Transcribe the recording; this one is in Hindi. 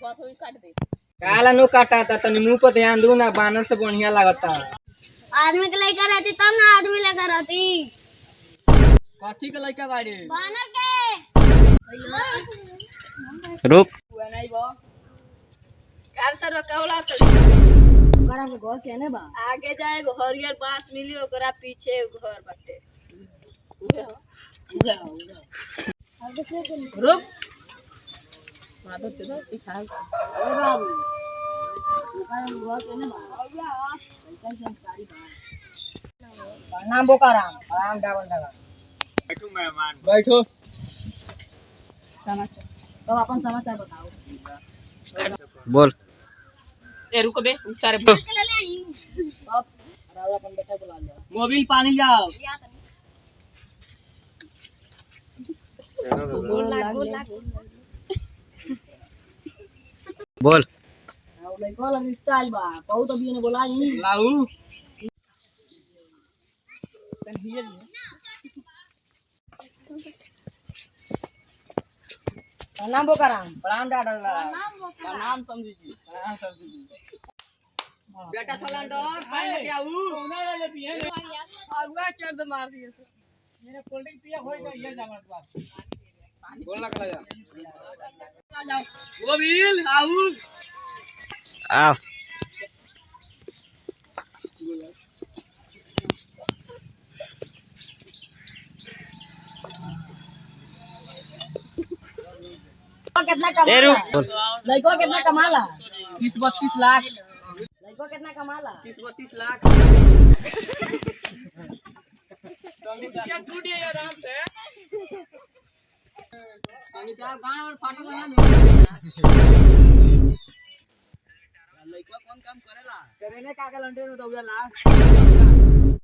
बस काट दे काला नो काटा था तनी मुंह पर ध्यान दू ना बानर से बढ़िया लगता। आदमी के लइका रहती तब ना आदमी लइका रहती। कथी के लइका बाड़ी? बानर के। रुक नहीं बा कार सर कौला चली ओकरा के घर केने बा आगे जाए हरियर बांस मिली ओकरा पीछे घर बाटे रुक माधव ते दिखाओ ए बाबू ओकरा के घर केने बा कैसन संस्कारी बा प्रणाम बोकाराम प्रणाम डाबल डाबल बैठो मेहमान बैठो। समाचार तो अपन समाचार बताओ बोल ए रुको बे सारे अब राव अपन बेटा बुला लो मोबिल पानी लाओ बोल राव लइका ला रिश्ता आइल बा बहुत अभी ने बोलाई लाऊ प्रणाम बोकाराम प्रणाम डाडा प्रणाम समझी जी प्रणाम समझी जी। बेटा सिलेंडर पानी लेके आऊ सोना ले पिए अगुआ चढ़ दे मार दिए मेरा कोल्ड ड्रिंक पिया होएगा ये जामत बात बोल लग लगा आ जाओ मोबिल आऊ आओ कितना कमाला लइका कितना कमाला 30-32 लाख लइका कितना कमाला 30-32 लाख। क्या टूटी है आराम से पानी साहब गाना और फाटल ना लइका कौन काम करेला करेले कागल अंडे में दौड़ेला